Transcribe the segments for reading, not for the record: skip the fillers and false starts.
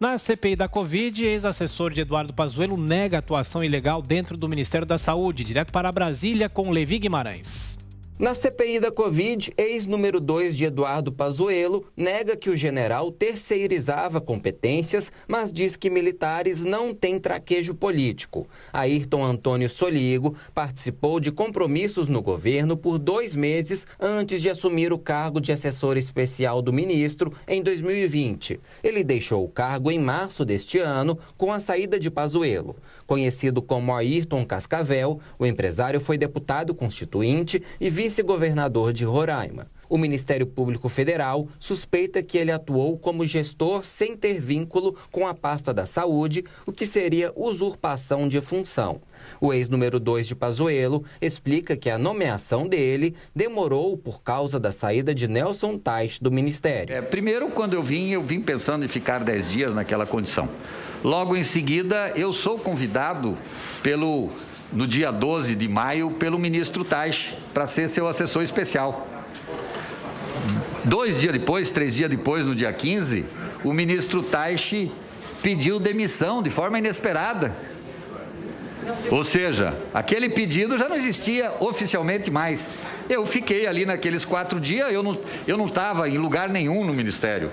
Na CPI da Covid, ex-assessor de Eduardo Pazuello nega atuação ilegal dentro do Ministério da Saúde. Direto para Brasília com Levi Guimarães. Na CPI da Covid, ex-número 2 de Eduardo Pazuello nega que o general terceirizava competências, mas diz que militares não têm traquejo político. Ayrton Antônio Soligo participou de compromissos no governo por 2 meses antes de assumir o cargo de assessor especial do ministro em 2020. Ele deixou o cargo em março deste ano com a saída de Pazuello. Conhecido como Ayrton Cascavel, o empresário foi deputado constituinte e vice-governador de Roraima. O Ministério Público Federal suspeita que ele atuou como gestor sem ter vínculo com a pasta da saúde, o que seria usurpação de função. O ex-número 2 de Pazuello explica que a nomeação dele demorou por causa da saída de Nelson Teich do Ministério. Primeiro, quando eu vim pensando em ficar 10 dias naquela condição. Logo em seguida, eu sou convidado no dia 12 de maio, pelo ministro Teich, para ser seu assessor especial. 2 dias depois, 3 dias depois, no dia 15, o ministro Teich pediu demissão de forma inesperada. Ou seja, aquele pedido já não existia oficialmente mais. Eu fiquei ali naqueles 4 dias, eu não estava em lugar nenhum no ministério.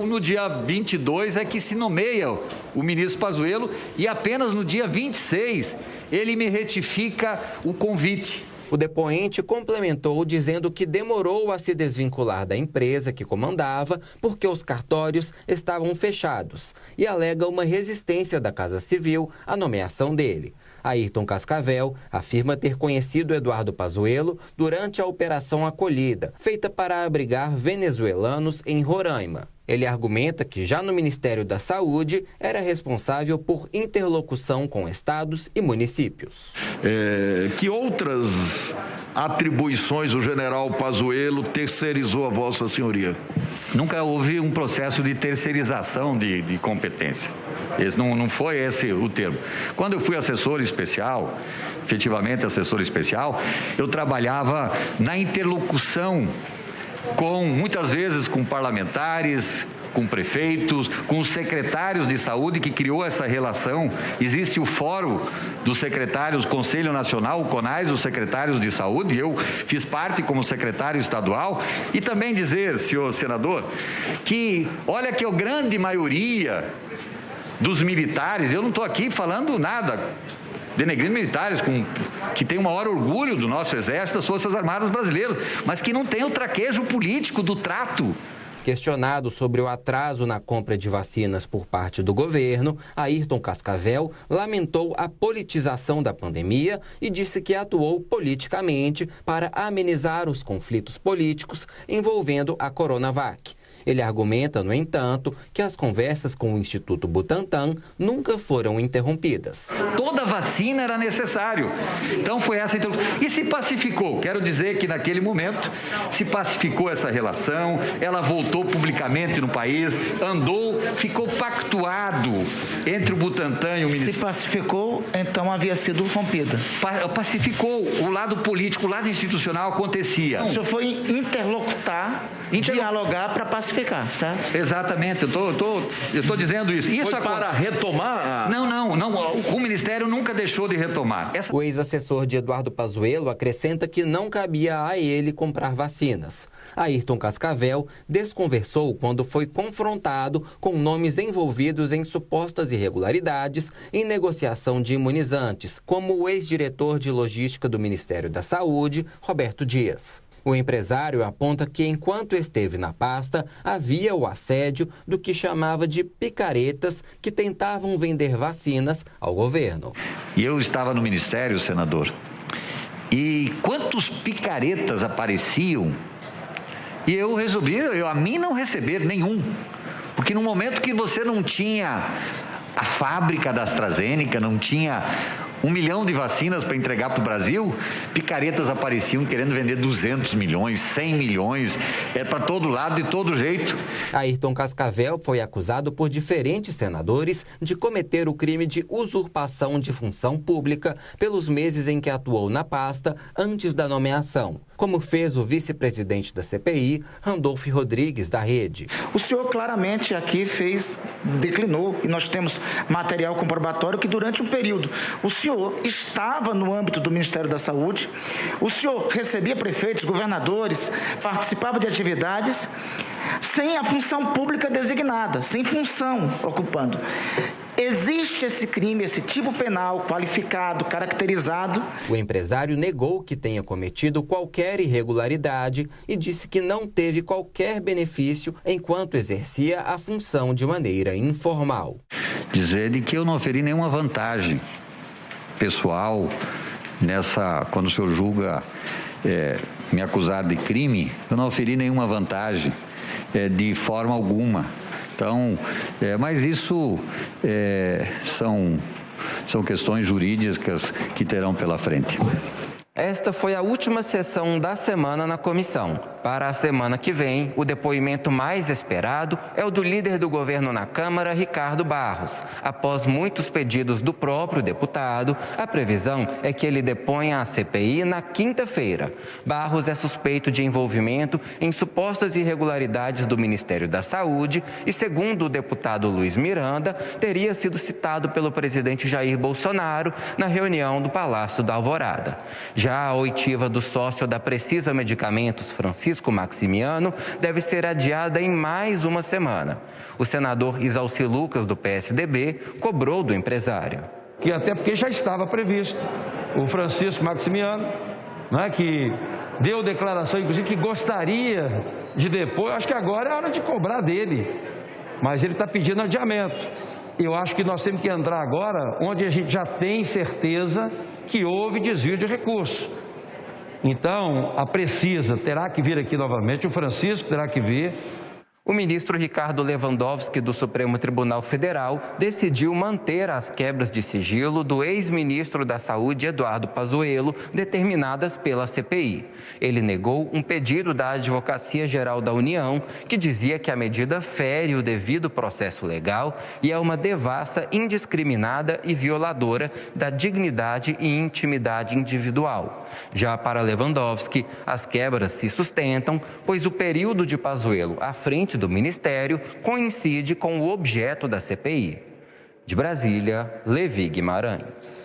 No dia 22, é que se nomeia o ministro Pazuello e apenas no dia 26 ele me retifica o convite. O depoente complementou dizendo que demorou a se desvincular da empresa que comandava porque os cartórios estavam fechados e alega uma resistência da Casa Civil à nomeação dele. Ayrton Cascavel afirma ter conhecido Eduardo Pazuello durante a Operação Acolhida, feita para abrigar venezuelanos em Roraima. Ele argumenta que já no Ministério da Saúde era responsável por interlocução com estados e municípios. Que outras atribuições o general Pazuello terceirizou a Vossa Senhoria? Nunca houve um processo de terceirização de competência. Não foi esse o termo. Quando eu fui assessor especial, efetivamente assessor especial, eu trabalhava na interlocução muitas vezes com parlamentares, com prefeitos, com os secretários de saúde, que criou essa relação. Existe o Fórum dos Secretários, Conselho Nacional, o CONAS dos Secretários de Saúde, eu fiz parte como secretário estadual. E também dizer, senhor senador, que olha que a grande maioria dos militares, eu não estou aqui falando nada denegrindo militares, que tem o maior orgulho do nosso Exército, das Forças Armadas brasileiras, mas que não tem o traquejo político do trato. Questionado sobre o atraso na compra de vacinas por parte do governo, Ayrton Cascavel lamentou a politização da pandemia e disse que atuou politicamente para amenizar os conflitos políticos envolvendo a Coronavac. Ele argumenta, no entanto, que as conversas com o Instituto Butantan nunca foram interrompidas. Toda vacina era necessário. Então foi essa interlocução. E se pacificou. Quero dizer que naquele momento se pacificou essa relação, ela voltou publicamente no país, ficou pactuado entre o Butantan e o Ministério. Se pacificou, então havia sido rompida. Pacificou. O lado político, o lado institucional acontecia. O senhor foi interlocutar, dialogar para pacificar, certo? Exatamente, eu tô dizendo isso. Foi para retomar? Não, o Ministério nunca deixou de retomar. O ex-assessor de Eduardo Pazuello acrescenta que não cabia a ele comprar vacinas. Ayrton Cascavel desconversou quando foi confrontado com nomes envolvidos em supostas irregularidades em negociação de imunizantes, como o ex-diretor de logística do Ministério da Saúde, Roberto Dias. O empresário aponta que, enquanto esteve na pasta, havia o assédio do que chamava de picaretas que tentavam vender vacinas ao governo. E eu estava no Ministério, senador, e quantos picaretas apareciam, e eu resolvi, a mim não receber nenhum, porque no momento que você não tinha a fábrica da AstraZeneca, não tinha 1 milhão de vacinas para entregar para o Brasil, picaretas apareciam querendo vender 200 milhões, 100 milhões, para todo lado, de todo jeito. Ayrton Cascavel foi acusado por diferentes senadores de cometer o crime de usurpação de função pública pelos meses em que atuou na pasta antes da nomeação. como fez o vice-presidente da CPI, Randolfo Rodrigues, da Rede. O senhor claramente aqui declinou, e nós temos material comprobatório que durante um período o senhor estava no âmbito do Ministério da Saúde, o senhor recebia prefeitos, governadores, participava de atividades sem a função pública designada, sem função ocupando. Existe esse crime, esse tipo penal qualificado, caracterizado. O empresário negou que tenha cometido qualquer irregularidade e disse que não teve qualquer benefício enquanto exercia a função de maneira informal. Dizer de que eu não oferi nenhuma vantagem pessoal quando o senhor julga me acusar de crime, eu não oferi nenhuma vantagem de forma alguma. Então, mas isso são questões jurídicas que terão pela frente. Esta foi a última sessão da semana na comissão. Para a semana que vem, o depoimento mais esperado é o do líder do governo na Câmara, Ricardo Barros. Após muitos pedidos do próprio deputado, a previsão é que ele deponha à CPI na quinta-feira. Barros é suspeito de envolvimento em supostas irregularidades do Ministério da Saúde e, segundo o deputado Luiz Miranda, teria sido citado pelo presidente Jair Bolsonaro na reunião do Palácio da Alvorada. Já a oitiva do sócio da Precisa Medicamentos, Francisco Maximiano, deve ser adiada em mais uma semana. O senador Isalci Lucas, do PSDB, cobrou do empresário. Que até porque já estava previsto. O Francisco Maximiano, que deu declaração, inclusive, que gostaria de depor. Acho que agora é hora de cobrar dele, mas ele está pedindo adiamento. Eu acho que nós temos que entrar agora onde a gente já tem certeza que houve desvio de recurso. Então, a Precisa terá que vir aqui novamente, o Francisco terá que vir. O ministro Ricardo Lewandowski, do Supremo Tribunal Federal, decidiu manter as quebras de sigilo do ex-ministro da Saúde, Eduardo Pazuello, determinadas pela CPI. Ele negou um pedido da Advocacia Geral da União, que dizia que a medida fere o devido processo legal e é uma devassa indiscriminada e violadora da dignidade e intimidade individual. Já para Lewandowski, as quebras se sustentam, pois o período de Pazuello à frente do Ministério coincide com o objeto da CPI. De Brasília, Levi Guimarães.